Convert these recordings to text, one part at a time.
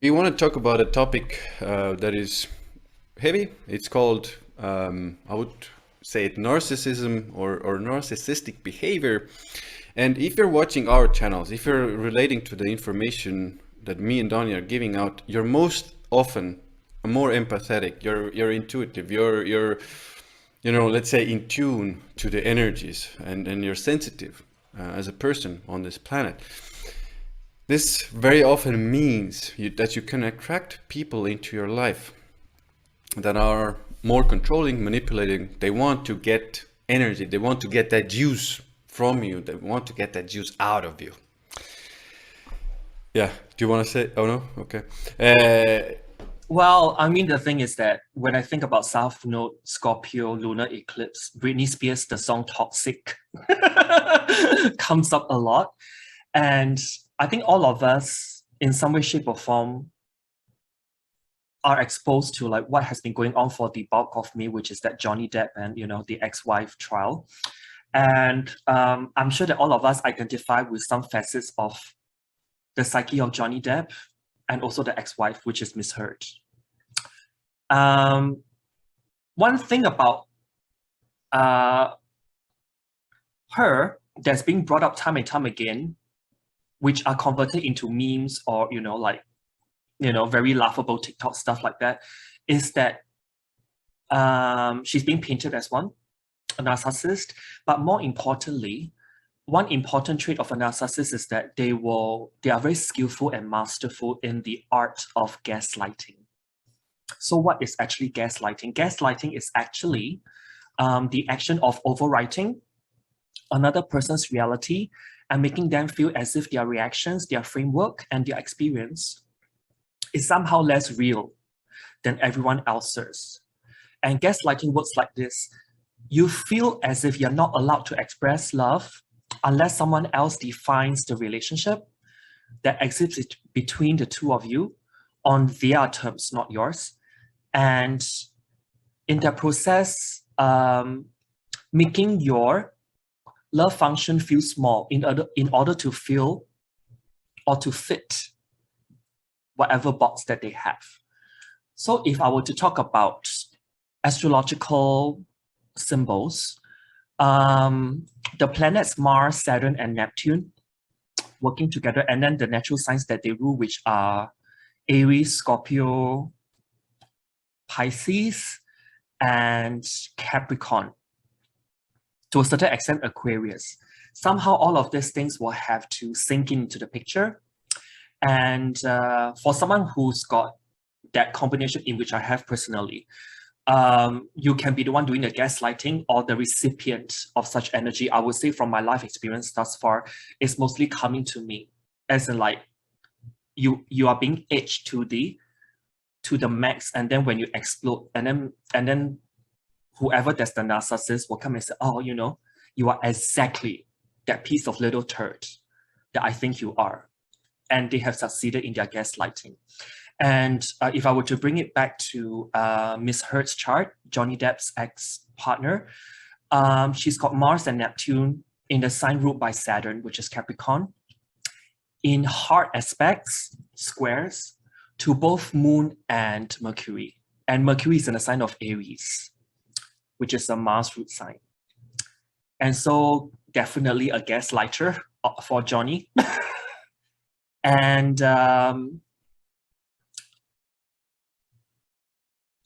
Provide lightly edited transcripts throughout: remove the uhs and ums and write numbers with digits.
We want to talk about a topic that is heavy. It's called, I would say, it narcissism or narcissistic behavior. And if you're watching our channels, if you're relating to the information that me and Donnie are giving out, you're most often more empathetic. You're intuitive. Let's say, in tune to the energies, and you're sensitive as a person on this planet. This very often means that you can attract people into your life that are more controlling, manipulating. They want to get energy. They want to get that juice from you. They want to get that juice out of you. Yeah. Do you want to say? Oh no. Okay. Well, I mean, the thing is that when I think about South Node, Scorpio, lunar eclipse, Britney Spears, the song Toxic comes up a lot. And I think all of us, in some way, shape, or form, are exposed to like what has been going on for the bulk of me, which is that Johnny Depp and, the ex-wife trial. And I'm sure that all of us identify with some facets of the psyche of Johnny Depp and also the ex-wife, which is Miss Heard. One thing about her that's being brought up time and time again, which are converted into memes or, very laughable TikTok stuff like that, is that she's being painted as a narcissist. But more importantly, one important trait of a narcissist is that they are very skillful and masterful in the art of gaslighting. So what is actually gaslighting? Gaslighting is actually the action of overwriting another person's reality and making them feel as if their reactions, their framework, and their experience is somehow less real than everyone else's. And gaslighting works like this. You feel as if you're not allowed to express love unless someone else defines the relationship that exists between the two of you on their terms, not yours. And in that process, making your love function feel small in order to feel or to fit whatever box that they have. So if I were to talk about astrological symbols, the planets Mars, Saturn, and Neptune working together, and then the natural signs that they rule, which are Aries, Scorpio, Pisces, and Capricorn. To a certain extent, Aquarius. Somehow all of these things will have to sink into the picture. And for someone who's got that combination, in which I have personally, you can be the one doing the gaslighting or the recipient of such energy. I would say from my life experience thus far, it's mostly coming to me as in like you are being edged to the max, and then when you explode, and then whoever that's the narcissist will come and say, oh, you are exactly that piece of little turd that I think you are. And they have succeeded in their gaslighting. And if I were to bring it back to Miss Heard's chart, Johnny Depp's ex-partner, she's got Mars and Neptune in the sign ruled by Saturn, which is Capricorn, in hard aspects, squares, to both Moon and Mercury. And Mercury is in the sign of Aries, which is a Mars root sign. And so definitely a gaslighter for Johnny. And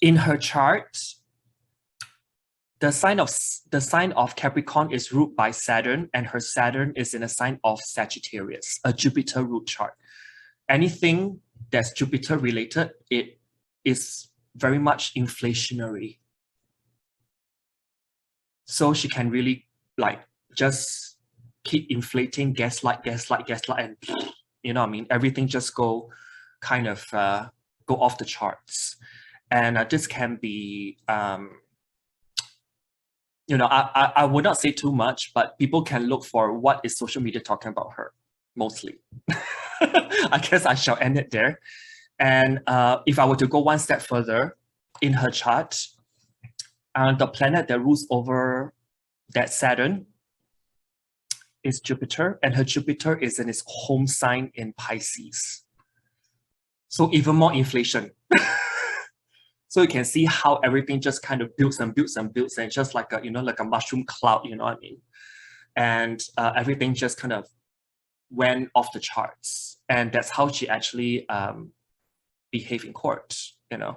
in her chart, the sign of Capricorn is ruled by Saturn, and her Saturn is in a sign of Sagittarius, a Jupiter root chart. Anything that's Jupiter related, it is very much inflationary. So she can really just keep inflating, gaslight, and everything just go off the charts. And this can be, I would not say too much, but people can look for what is social media talking about her, mostly. I guess I shall end it there. And if I were to go one step further in her chart, the planet that rules over that Saturn is Jupiter, and her Jupiter is in its home sign in Pisces. So even more inflation. So you can see how everything just kind of builds and builds and builds, and just like a, like a mushroom cloud, you know what I mean? And everything just kind of went off the charts. And that's how she actually behaved in court,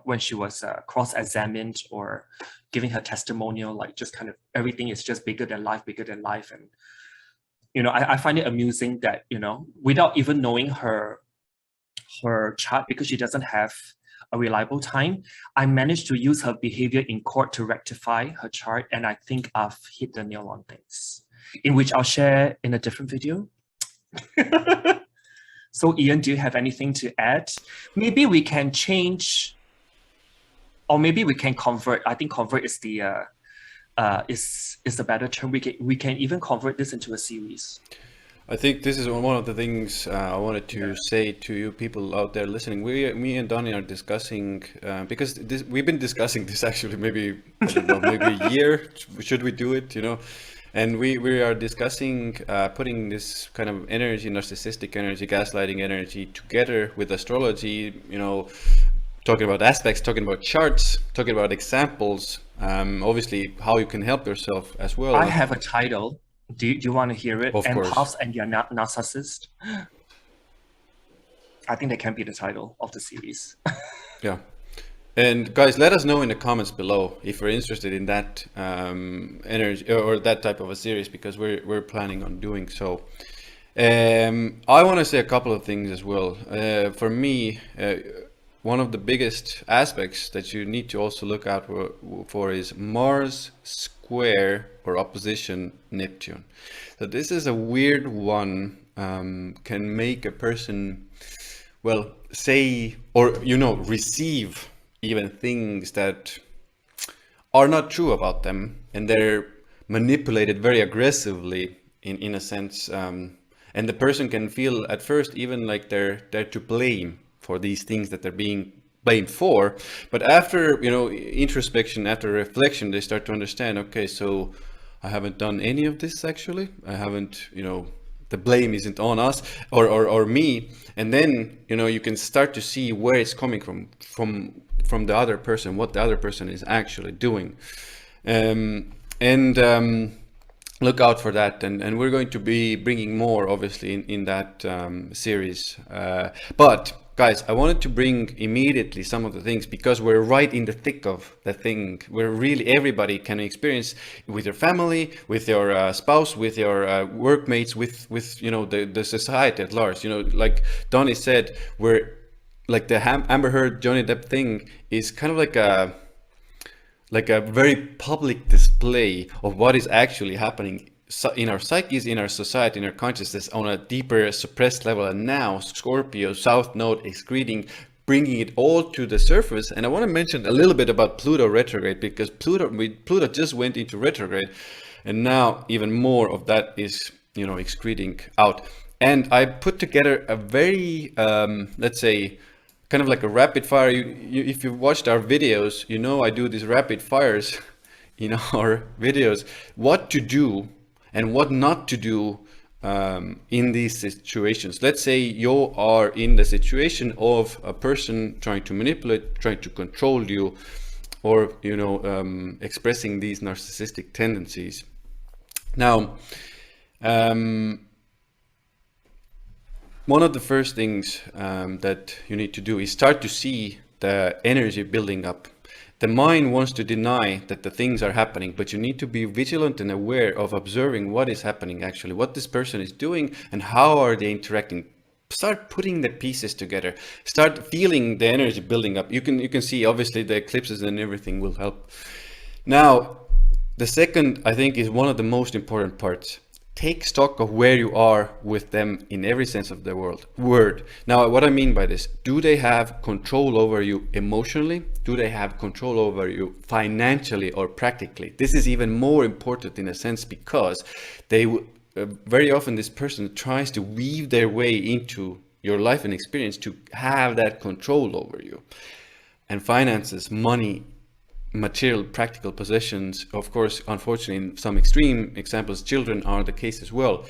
when she was cross-examined or giving her testimonial, like just kind of everything is just bigger than life. And, I find it amusing that, without even knowing her chart, because she doesn't have a reliable time, I managed to use her behavior in court to rectify her chart. And I think I've hit the nail on things, in which I'll share in a different video. So Ian, do you have anything to add? Maybe we can change, or maybe we can convert. I think convert is the better term. We can even convert this into a series. I think this is one of the things I wanted to say to you people out there listening. Me and Donnie are discussing, because we've been discussing this actually maybe a year. Should we do it? And we are discussing putting this kind of energy, narcissistic energy, gaslighting energy together with astrology, talking about aspects, talking about charts, talking about examples, obviously how you can help yourself as well. I have a title. Do you want to hear it? Of course. Empaths and your narcissist. I think that can be the title of the series. Yeah. And guys, let us know in the comments below if you're interested in that energy or that type of a series, because we're planning on doing so. I want to say a couple of things as well. For me, one of the biggest aspects that you need to also look out for is Mars square or opposition Neptune. So this is a weird one, can make a person, well, say or receive even things that are not true about them, and they're manipulated very aggressively in a sense, and the person can feel at first even like they're to blame for these things that they're being blamed for, but after introspection, after reflection, they start to understand, okay, so I haven't done any of this actually. I haven't, the blame isn't on us or me. And then, you can start to see where it's coming from the other person, what the other person is actually doing. Look out for that. And we're going to be bringing more, obviously, in that series. But guys, I wanted to bring immediately some of the things, because we're right in the thick of the thing where really everybody can experience with your family, with your spouse, with your workmates, with the society at large. Like Donnie said, we're like the Amber Heard Johnny Depp thing is kind of like a very public display of what is actually happening in our psyches, in our society, in our consciousness on a deeper suppressed level. And now Scorpio South Node is bringing it all to the surface. And I want to mention a little bit about Pluto retrograde, because Pluto just went into retrograde, and now even more of that is excreting out. And I put together a very let's say kind of like a rapid fire. If you've watched our videos, I do these rapid fires in our videos, what to do and what not to do in these situations. Let's say you are in the situation of a person trying to manipulate, trying to control you, or expressing these narcissistic tendencies. Now, one of the first things that you need to do is start to see the energy building up. The mind wants to deny that the things are happening, but you need to be vigilant and aware of observing what is happening actually, what this person is doing and how are they interacting. Start putting the pieces together. Start feeling the energy building up. You can see obviously the eclipses and everything will help. Now, the second, I think, is one of the most important parts. Take stock of where you are with them in every sense of the word. Now, what I mean by this, do they have control over you emotionally? Do they have control over you financially or practically? This is even more important in a sense, because they very often this person tries to weave their way into your life and experience to have that control over you. And finances, money, material, practical possessions, of course, unfortunately, in some extreme examples, children are the case as well.